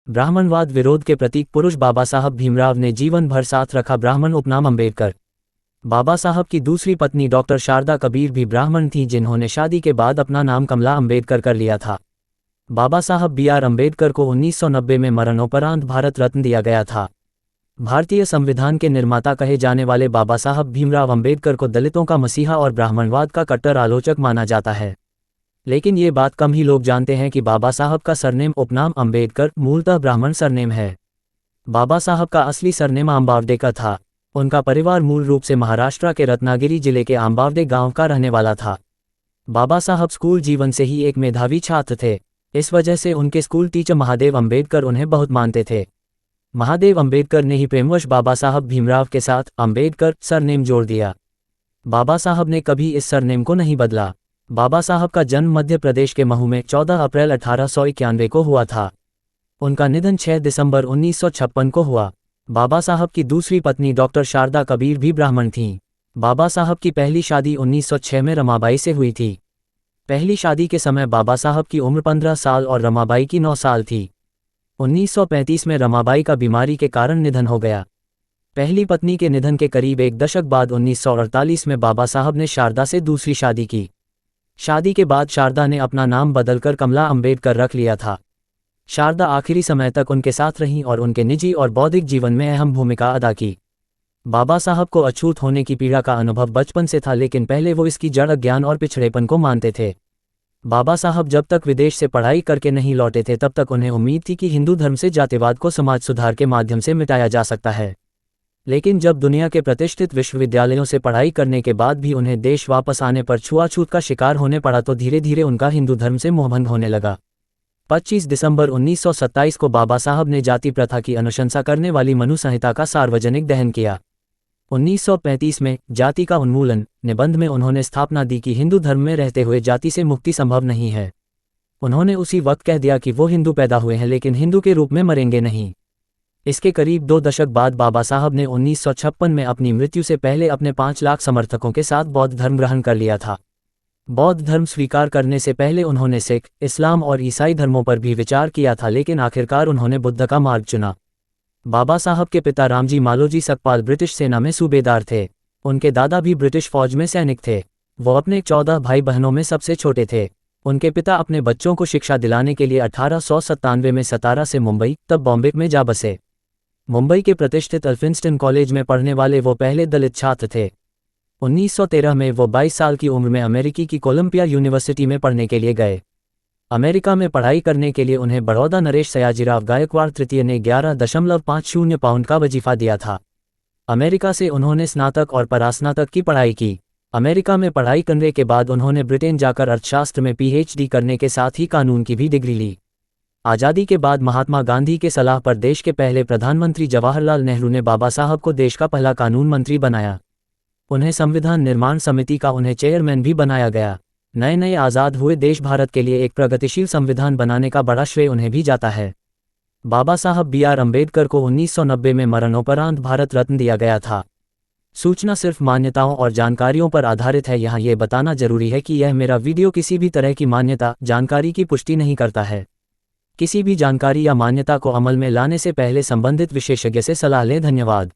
ब्राह्मणवाद विरोध के प्रतीक पुरुष बाबा साहब भीमराव ने जीवन भर साथ रखा ब्राह्मण उपनाम अम्बेडकर। बाबा साहब की दूसरी पत्नी डॉक्टर शारदा कबीर भी ब्राह्मण थीं, जिन्होंने शादी के बाद अपना नाम कमला अम्बेडकर कर लिया था। बाबा साहब BR अम्बेडकर को 1990 में मरणोपरांत भारत रत्न दिया गया था। भारतीय संविधान के निर्माता कहे जाने वाले बाबा साहब भीमराव अम्बेडकर को दलितों का मसीहा और ब्राह्मणवाद का कट्टर आलोचक माना जाता है। लेकिन ये बात कम ही लोग जानते हैं कि बाबा साहब का सरनेम उपनाम अम्बेडकर मूलतः ब्राह्मण सरनेम है। बाबा साहब का असली सरनेम आंबावडे का था। उनका परिवार मूल रूप से महाराष्ट्र के रत्नागिरी जिले के आंबावडे गांव का रहने वाला था। बाबा साहब स्कूल जीवन से ही एक मेधावी छात्र थे। इस वजह से उनके स्कूल टीचर महादेव अम्बेडकर उन्हें बहुत मानते थे। महादेव अम्बेडकर ने ही प्रेमवश बाबा साहब भीमराव के साथ अम्बेडकर सरनेम जोड़ दिया। बाबा साहब ने कभी इस सरनेम को नहीं बदला। बाबा साहब का जन्म मध्य प्रदेश के महू में 14 अप्रैल 1891 को हुआ था। उनका निधन 6 दिसंबर 1956 को हुआ। बाबा साहब की दूसरी पत्नी डॉक्टर शारदा कबीर भी ब्राह्मण थीं। बाबा साहब की पहली शादी 1906 में रमाबाई से हुई थी। पहली शादी के समय बाबा साहब की उम्र 15 साल और रमाबाई की 9 साल थी। 1935 में रमाबाई का बीमारी के कारण निधन हो गया। पहली पत्नी के निधन के करीब एक दशक बाद 1948 में बाबा साहब ने शारदा से दूसरी शादी की। शादी के बाद शारदा ने अपना नाम बदलकर कमला अम्बेडकर रख लिया था। शारदा आखिरी समय तक उनके साथ रहीं और उनके निजी और बौद्धिक जीवन में अहम भूमिका अदा की। बाबा साहब को अछूत होने की पीड़ा का अनुभव बचपन से था, लेकिन पहले वो इसकी जड़ अज्ञान और पिछड़ेपन को मानते थे। बाबा साहब जब तक विदेश से पढ़ाई करके नहीं लौटे थे, तब तक उन्हें उम्मीद थी कि हिंदू धर्म से जातिवाद को समाज सुधार के माध्यम से मिटाया जा सकता है। लेकिन जब दुनिया के प्रतिष्ठित विश्वविद्यालयों से पढ़ाई करने के बाद भी उन्हें देश वापस आने पर छुआछूत का शिकार होने पड़ा, तो धीरे धीरे उनका हिंदू धर्म से मोहभंग होने लगा। 25 दिसंबर 1927 को बाबा साहब ने जाति प्रथा की अनुशंसा करने वाली मनु संहिता का सार्वजनिक दहन किया। 1935 में जाति का उन्मूलन निबंध में उन्होंने स्थापना दी कि हिंदू धर्म में रहते हुए जाति से मुक्ति संभव नहीं है। उन्होंने उसी वक्त कह दिया कि वो हिंदू पैदा हुए हैं, लेकिन हिंदू के रूप में मरेंगे नहीं। इसके करीब 2 दशक बाद बाबा साहब ने 1956 में अपनी मृत्यु से पहले अपने 5 लाख समर्थकों के साथ बौद्ध धर्म ग्रहण कर लिया था। बौद्ध धर्म स्वीकार करने से पहले उन्होंने सिख, इस्लाम और ईसाई धर्मों पर भी विचार किया था, लेकिन आखिरकार उन्होंने बुद्ध का मार्ग चुना। बाबा साहब के पिता रामजी मालोजी सकपाल ब्रिटिश सेना में सूबेदार थे। उनके दादा भी ब्रिटिश फौज में सैनिक थे। वो अपने 14 भाई बहनों में सबसे छोटे थे। उनके पिता अपने बच्चों को शिक्षा दिलाने के लिए 1897 में सतारा से मुंबई, तब बॉम्बे में जा बसे। मुंबई के प्रतिष्ठित अल्फिंस्टन कॉलेज में पढ़ने वाले वो पहले दलित छात्र थे। 1913 में वो 22 साल की उम्र में अमेरिकी की कोलंबिया यूनिवर्सिटी में पढ़ने के लिए गए। अमेरिका में पढ़ाई करने के लिए उन्हें बड़ौदा नरेश सयाजीराव गायकवाड़ तृतीय ने 11.50 पाउंड का वजीफा दिया था। अमेरिका से उन्होंने स्नातक और परास्नातक की पढ़ाई की। अमेरिका में पढ़ाई करने के बाद उन्होंने ब्रिटेन जाकर अर्थशास्त्र में PhD करने के साथ ही कानून की भी डिग्री ली। आज़ादी के बाद महात्मा गांधी के सलाह पर देश के पहले प्रधानमंत्री जवाहरलाल नेहरू ने बाबा साहब को देश का पहला कानून मंत्री बनाया। उन्हें संविधान निर्माण समिति का उन्हें चेयरमैन भी बनाया गया। नए आज़ाद हुए देश भारत के लिए एक प्रगतिशील संविधान बनाने का बड़ा श्रेय उन्हें भी जाता है। बाबा साहब BR अम्बेडकर को 1990 में मरणोपरांत भारत रत्न दिया गया था। सूचना सिर्फ मान्यताओं और जानकारियों पर आधारित है। यहाँ ये बताना जरूरी है कि यह मेरा वीडियो किसी भी तरह की मान्यता जानकारी की पुष्टि नहीं करता है। किसी भी जानकारी या मान्यता को अमल में लाने से पहले संबंधित विशेषज्ञ से सलाह लें। धन्यवाद।